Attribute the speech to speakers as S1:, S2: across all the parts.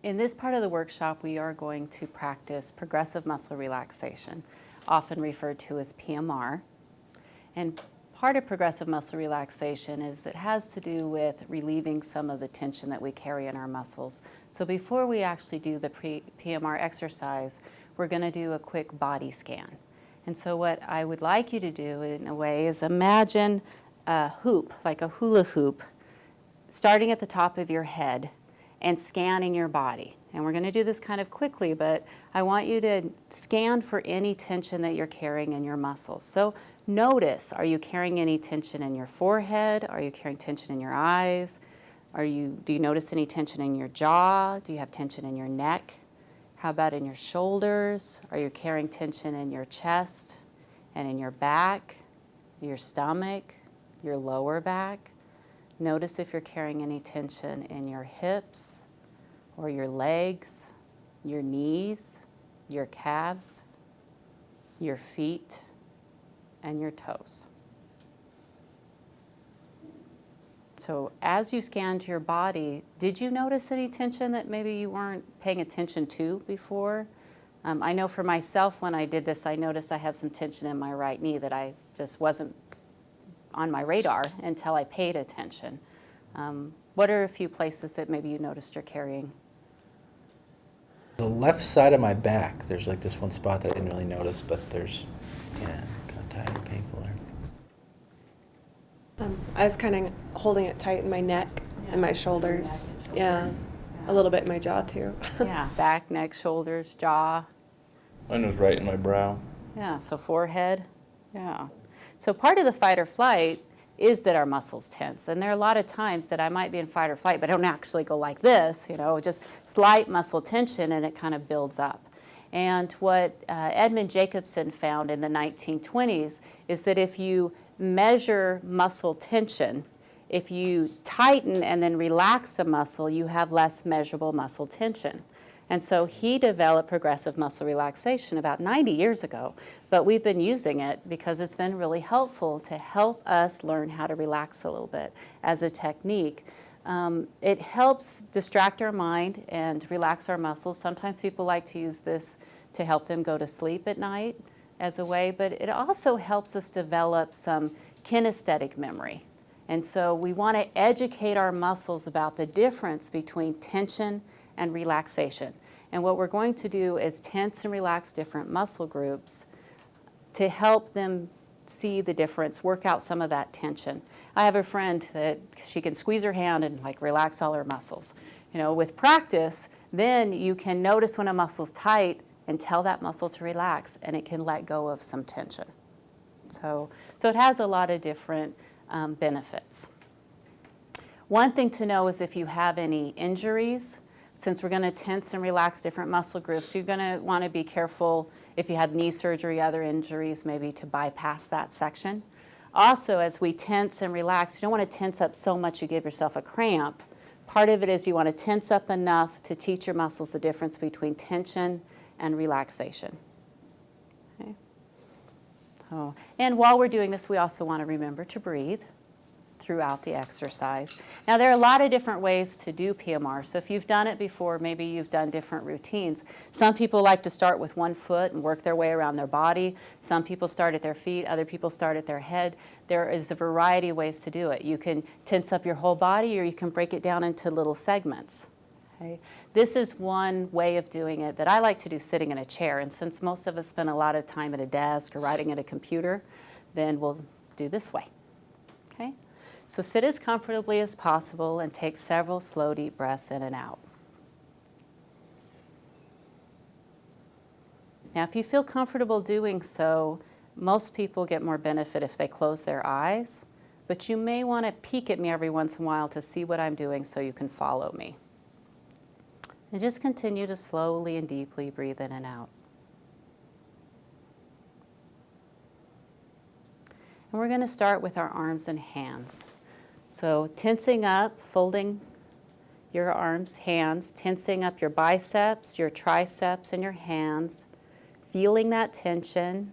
S1: In this part of the workshop, we are going to practice progressive muscle relaxation, often referred to as PMR. And part of progressive muscle relaxation is it has to do with relieving some of the tension that we carry in our muscles. So before we actually do the PMR exercise, we're going to do a quick body scan. And so what I would like you to do in a way is imagine a hoop, like a hula hoop, starting at the top of your head and scanning your body. And we're going to do this kind of quickly, but I want you to scan for any tension that you're carrying in your muscles. So notice, are you carrying any tension in your forehead? Are you carrying tension in your eyes? Do you notice any tension in your jaw? Do you have tension in your neck? How about in your shoulders? Are you carrying tension in your chest and in your back, your stomach, your lower back? Notice if you're carrying any tension in your hips or your legs, your knees, your calves, your feet, and your toes. So as you scanned your body, did you notice any tension that maybe you weren't paying attention to before? I know for myself when I did this, I noticed I had some tension in my right knee that I just wasn't on my radar until I paid attention. What are a few places that maybe you noticed you're carrying?
S2: The left side of my back, there's like this one spot that I didn't really notice, but it's kind of tight and painful there.
S3: I was kind of holding it tight in my neck and my shoulders. Yeah, a little bit in my jaw too.
S1: Yeah, back, neck, shoulders, jaw.
S4: Mine was right in my brow.
S1: Yeah, so forehead. Yeah. So part of the fight or flight is that our muscles tense. And there are a lot of times that I might be in fight or flight, but I don't actually go like this, just slight muscle tension, and it kind of builds up. And what Edmund Jacobson found in the 1920s is that if you measure muscle tension, if you tighten and then relax a muscle, you have less measurable muscle tension. And so he developed progressive muscle relaxation about 90 years ago, but we've been using it because it's been really helpful to help us learn how to relax a little bit as a technique. It helps distract our mind and relax our muscles. Sometimes people like to use this to help them go to sleep at night as a way, but it also helps us develop some kinesthetic memory. And so we want to educate our muscles about the difference between tension and relaxation. And what we're going to do is tense and relax different muscle groups to help them see the difference, work out some of that tension. I have a friend that she can squeeze her hand and relax all her muscles. With practice, then you can notice when a muscle's tight and tell that muscle to relax, and it can let go of some tension. So it has a lot of different benefits. One thing to know is if you have any injuries, since we're going to tense and relax different muscle groups, you're going to want to be careful if you had knee surgery, other injuries, maybe to bypass that section. Also, as we tense and relax, you don't want to tense up so much you give yourself a cramp. Part of it is you want to tense up enough to teach your muscles the difference between tension and relaxation. Okay. And while we're doing this, we also want to remember to breathe throughout the exercise. Now, there are a lot of different ways to do PMR. So if you've done it before, maybe you've done different routines. Some people like to start with one foot and work their way around their body. Some people start at their feet. Other people start at their head. There is a variety of ways to do it. You can tense up your whole body, or you can break it down into little segments. Okay? This is one way of doing it that I like to do sitting in a chair. And since most of us spend a lot of time at a desk or writing at a computer, then we'll do this way. Okay? So sit as comfortably as possible and take several slow, deep breaths in and out. Now, if you feel comfortable doing so, most people get more benefit if they close their eyes, but you may want to peek at me every once in a while to see what I'm doing so you can follow me. And just continue to slowly and deeply breathe in and out. And we're going to start with our arms and hands. So tensing up, folding your arms, hands, tensing up your biceps, your triceps, and your hands, feeling that tension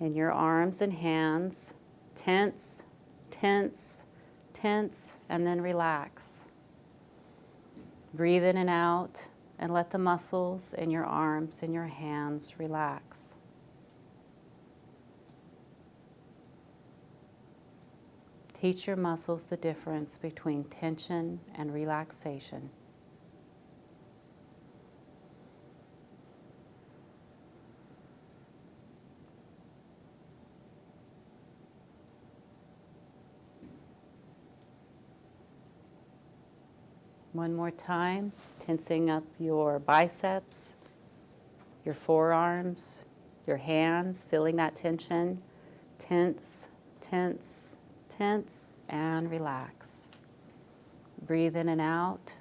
S1: in your arms and hands. Tense, tense, tense, and then relax. Breathe in and out, and let the muscles in your arms and your hands relax. Teach your muscles the difference between tension and relaxation. One more time, tensing up your biceps, your forearms, your hands, feeling that tension. Tense, tense, tense, and relax. Breathe in and out,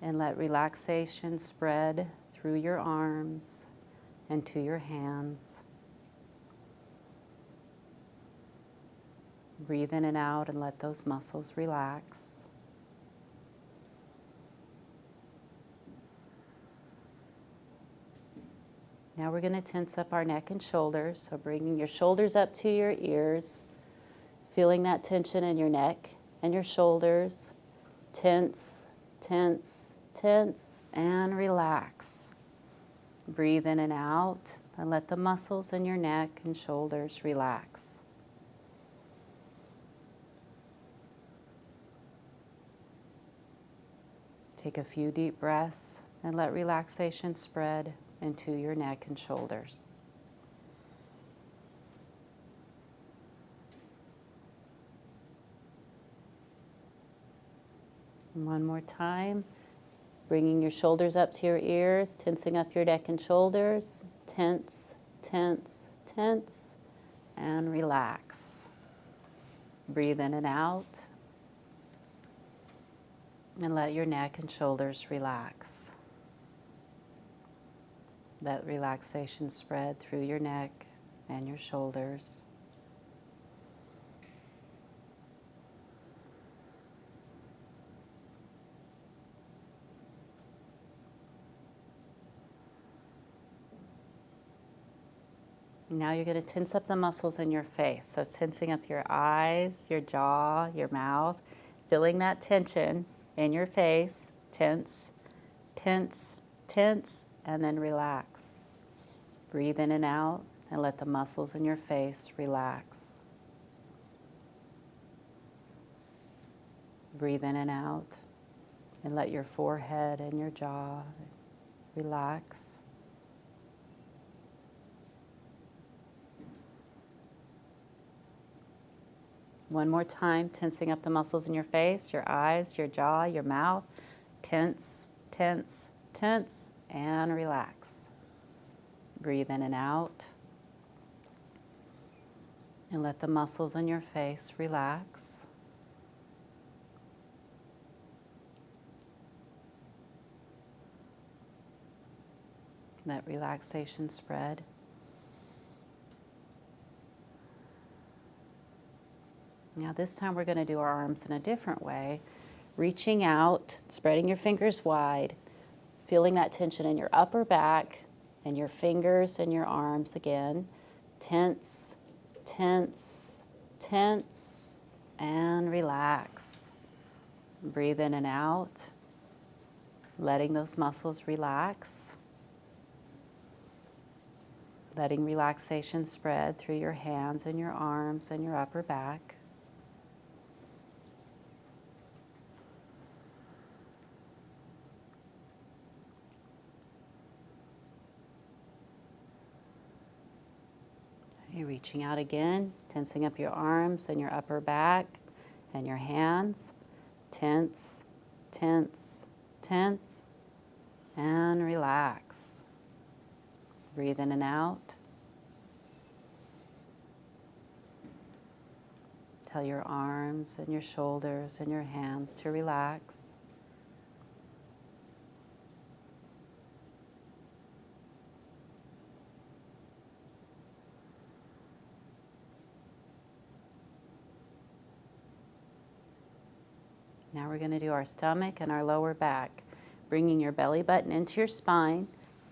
S1: and let relaxation spread through your arms and to your hands. Breathe in and out and let those muscles relax. Now we're going to tense up our neck and shoulders, so bringing your shoulders up to your ears, feeling that tension in your neck and your shoulders. Tense, tense, tense, and relax. Breathe in and out, and let the muscles in your neck and shoulders relax. Take a few deep breaths and let relaxation spread into your neck and shoulders. And one more time, bringing your shoulders up to your ears, tensing up your neck and shoulders. Tense, tense, tense, and relax. Breathe in and out, and let your neck and shoulders relax. Let relaxation spread through your neck and your shoulders. Now you're going to tense up the muscles in your face. So tensing up your eyes, your jaw, your mouth, feeling that tension in your face. Tense, tense, tense, and then relax. Breathe in and out and let the muscles in your face relax. Breathe in and out and let your forehead and your jaw relax. One more time, tensing up the muscles in your face, your eyes, your jaw, your mouth. Tense, tense, tense, and relax. Breathe in and out. And let the muscles in your face relax. Let relaxation spread. Now this time we're going to do our arms in a different way. Reaching out, spreading your fingers wide, feeling that tension in your upper back and your fingers and your arms again. Tense, tense, tense, and relax. Breathe in and out, letting those muscles relax. Letting relaxation spread through your hands and your arms and your upper back. You're reaching out again, tensing up your arms and your upper back and your hands. Tense, tense, tense, and relax. Breathe in and out. Tell your arms and your shoulders and your hands to relax. Now we're going to do our stomach and our lower back. Bringing your belly button into your spine,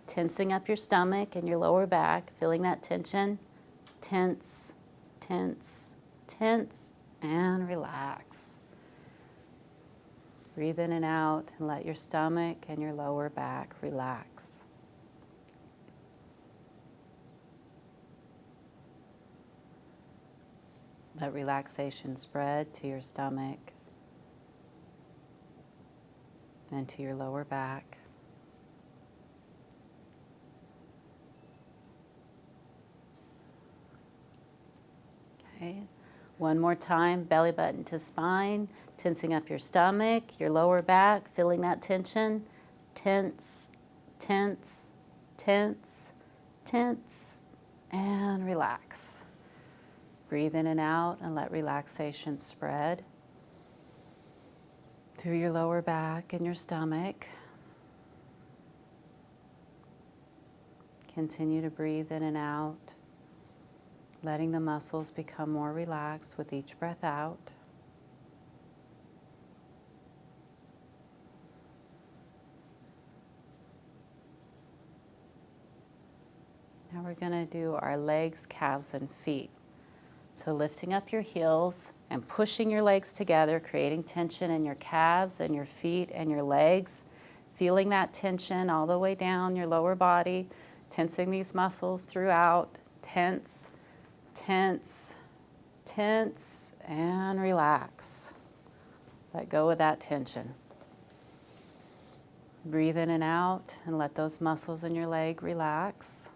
S1: tensing up your stomach and your lower back, feeling that tension. Tense, tense, tense, and relax. Breathe in and out and let your stomach and your lower back relax. Let relaxation spread to your stomach and to your lower back. Okay. One more time, belly button to spine, tensing up your stomach, your lower back, feeling that tension. Tense, tense, tense, tense, and relax. Breathe in and out and let relaxation spread through your lower back and your stomach. Continue to breathe in and out, letting the muscles become more relaxed with each breath out. Now we're going to do our legs, calves, and feet. So lifting up your heels and pushing your legs together, creating tension in your calves and your feet and your legs. Feeling that tension all the way down your lower body, tensing these muscles throughout. Tense, tense, tense, and relax. Let go of that tension. Breathe in and out and let those muscles in your leg relax.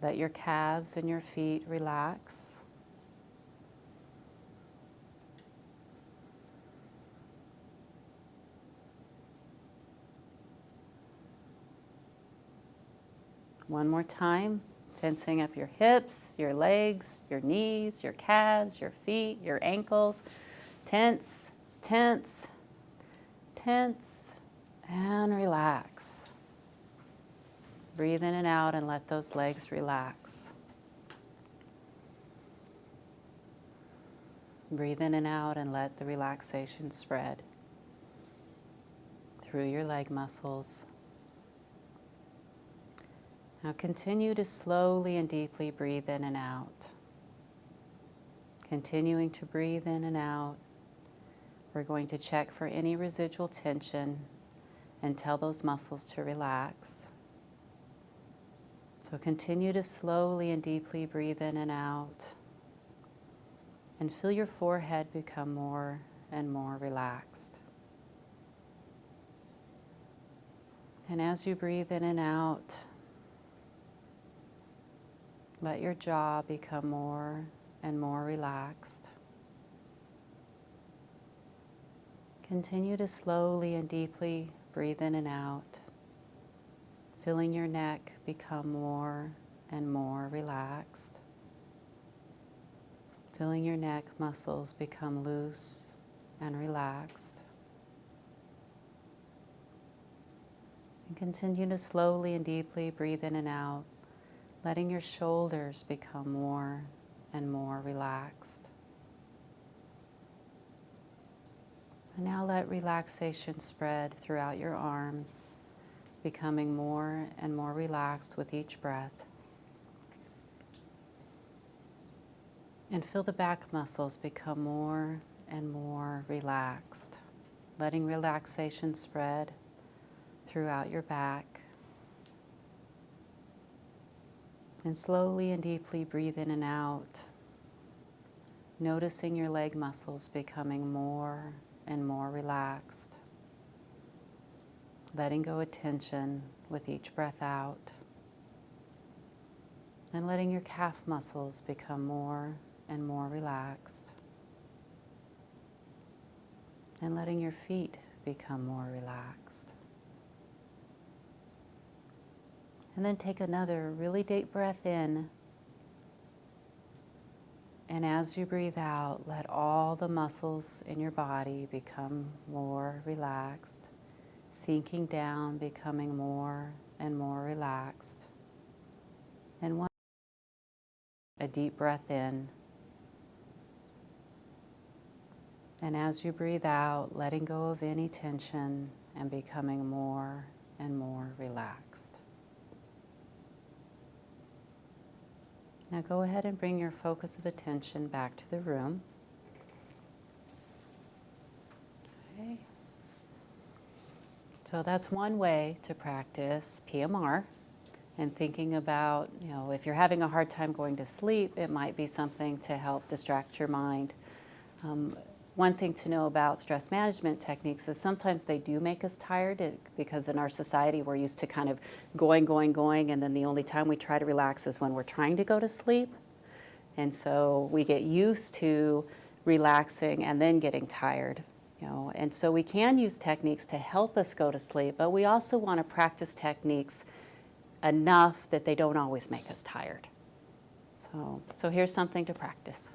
S1: Let your calves and your feet relax. One more time, tensing up your hips, your legs, your knees, your calves, your feet, your ankles. Tense, tense, tense, and relax. Breathe in and out and let those legs relax. Breathe in and out and let the relaxation spread through your leg muscles. Now continue to slowly and deeply breathe in and out. Continuing to breathe in and out, we're going to check for any residual tension and tell those muscles to relax. So continue to slowly and deeply breathe in and out and feel your forehead become more and more relaxed. And as you breathe in and out, let your jaw become more and more relaxed. Continue to slowly and deeply breathe in and out, feeling your neck become more and more relaxed. Feeling your neck muscles become loose and relaxed. And continue to slowly and deeply breathe in and out, letting your shoulders become more and more relaxed. And now let relaxation spread throughout your arms, becoming more and more relaxed with each breath. And feel the back muscles become more and more relaxed, letting relaxation spread throughout your back. And slowly and deeply breathe in and out, noticing your leg muscles becoming more and more relaxed, letting go of tension with each breath out, and letting your calf muscles become more and more relaxed, and letting your feet become more relaxed. And then take another really deep breath in, and as you breathe out, let all the muscles in your body become more relaxed, sinking down, becoming more and more relaxed. And a deep breath in. And as you breathe out, letting go of any tension and becoming more and more relaxed. Now go ahead and bring your focus of attention back to the room. So that's one way to practice PMR, and thinking about, if you're having a hard time going to sleep, it might be something to help distract your mind. One thing to know about stress management techniques is sometimes they do make us tired because in our society we're used to kind of going, and then the only time we try to relax is when we're trying to go to sleep. And so we get used to relaxing and then getting tired. And so we can use techniques to help us go to sleep, but we also want to practice techniques enough that they don't always make us tired. So here's something to practice.